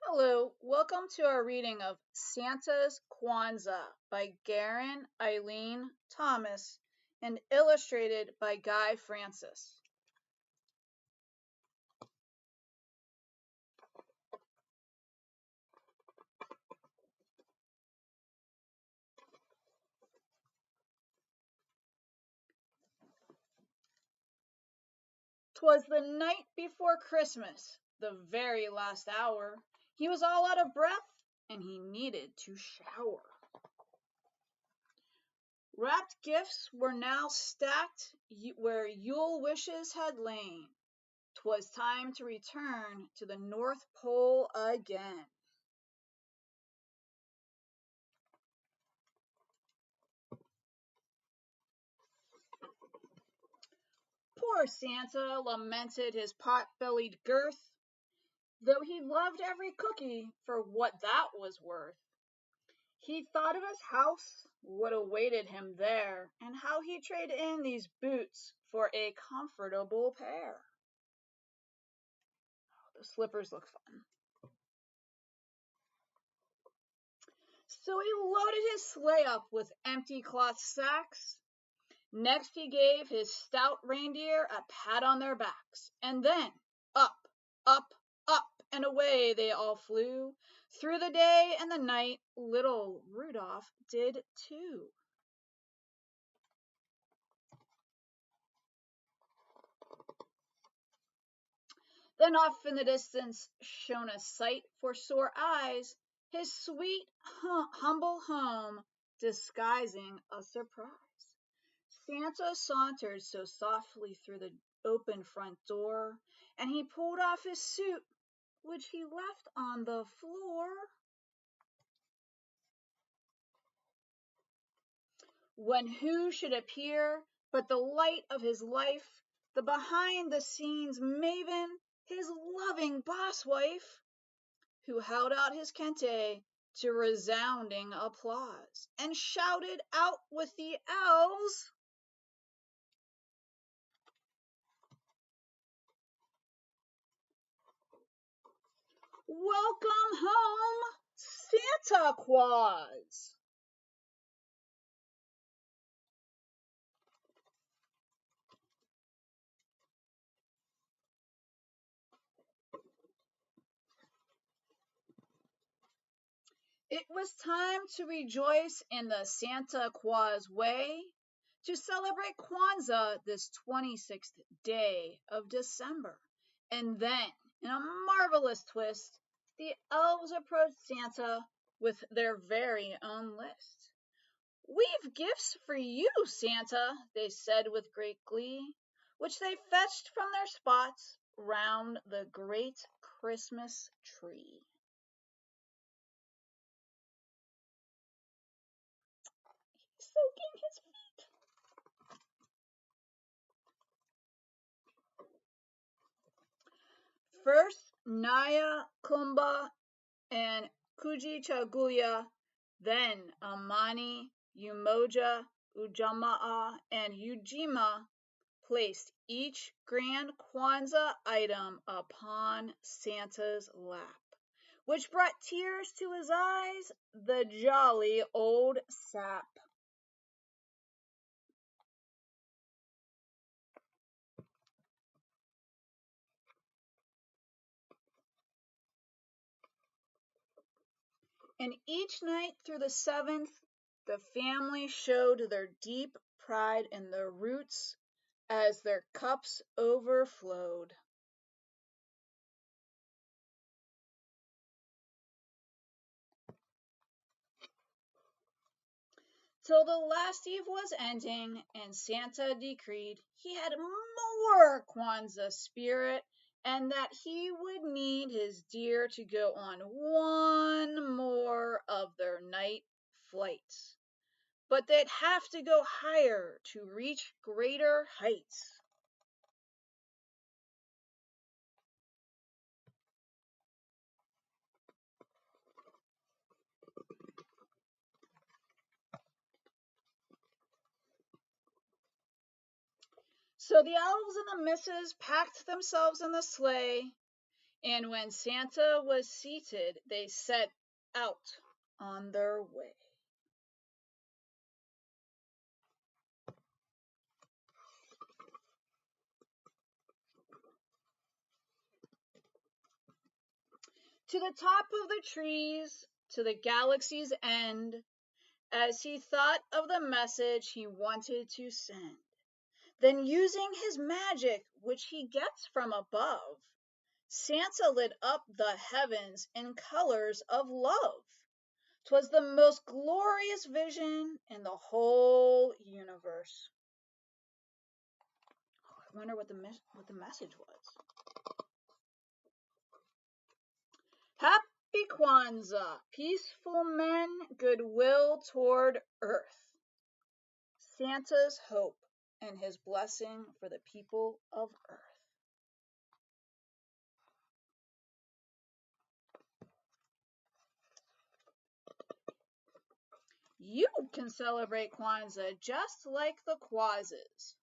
Hello, welcome to our reading of Santa's Kwanzaa by Garen Eileen Thomas and illustrated by Guy Francis. 'Twas the night before Christmas, the very last hour. He was all out of breath and he needed to shower. Wrapped gifts were now stacked where Yule wishes had lain. 'Twas time to return to the North Pole again. Poor Santa lamented his pot-bellied girth, though he loved every cookie for what that was worth. He thought of his house, what awaited him there, and how he'd trade in these boots for a comfortable pair. The slippers look fun. So he loaded his sleigh up with empty cloth sacks. Next he gave his stout reindeer a pat on their backs, and then up, up, up, and away they all flew. Through the day and the night, little Rudolph did too. Then off in the distance shone a sight for sore eyes, his sweet, humble home disguising a surprise. Santa sauntered so softly through the open front door, and he pulled off his suit, which he left on the floor. When who should appear but the light of his life, the behind-the-scenes maven, his loving boss wife, who held out his kente to resounding applause and shouted out with the elves, "Welcome home, Santa Claus!" It was time to rejoice in the Santa Claus way, to celebrate Kwanzaa this 26th day of December. And then, in a marvelous twist, the elves approached Santa with their very own list. "We've gifts for you, Santa," they said with great glee, which they fetched from their spots round the great Christmas tree. Soaking his feet. First, Naya, Kumba, and Kujichagulia, then Amani, Umoja, Ujamaa, and Ujima placed each grand Kwanzaa item upon Santa's lap, which brought tears to his eyes, the jolly old sap. And each night through the seventh, the family showed their deep pride in their roots as their cups overflowed. Till the last eve was ending, and Santa decreed he had more Kwanzaa spirit, and that he would need his deer to go on one more of their night flights. But they'd have to go higher to reach greater heights. So the elves and the misses packed themselves in the sleigh, And when Santa was seated, they set out on their way. To the top of the trees, to the galaxy's end, as he thought of the message he wanted to send. Then, using his magic, which he gets from above, Santa lit up the heavens in colors of love. 'Twas the most glorious vision in the whole universe. I wonder what the message was. Happy Kwanzaa, peaceful men, goodwill toward earth. Santa's hope and his blessing for the people of earth. You can celebrate Kwanzaa just like the Kwazas.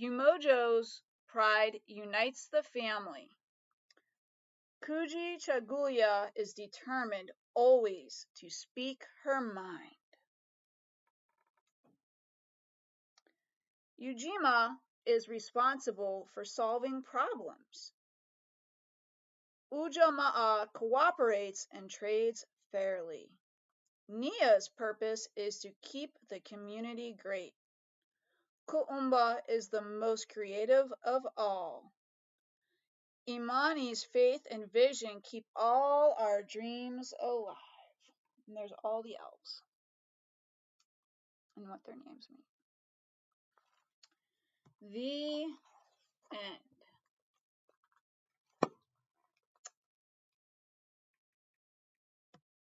Umojo's pride unites the family. Kuji Chagulia is determined always to speak her mind. Ujima is responsible for solving problems. Ujamaa cooperates and trades fairly. Nia's purpose is to keep the community great. Kuumba is the most creative of all. Imani's faith and vision keep all our dreams alive. And there's all the elves and what their names mean. The end.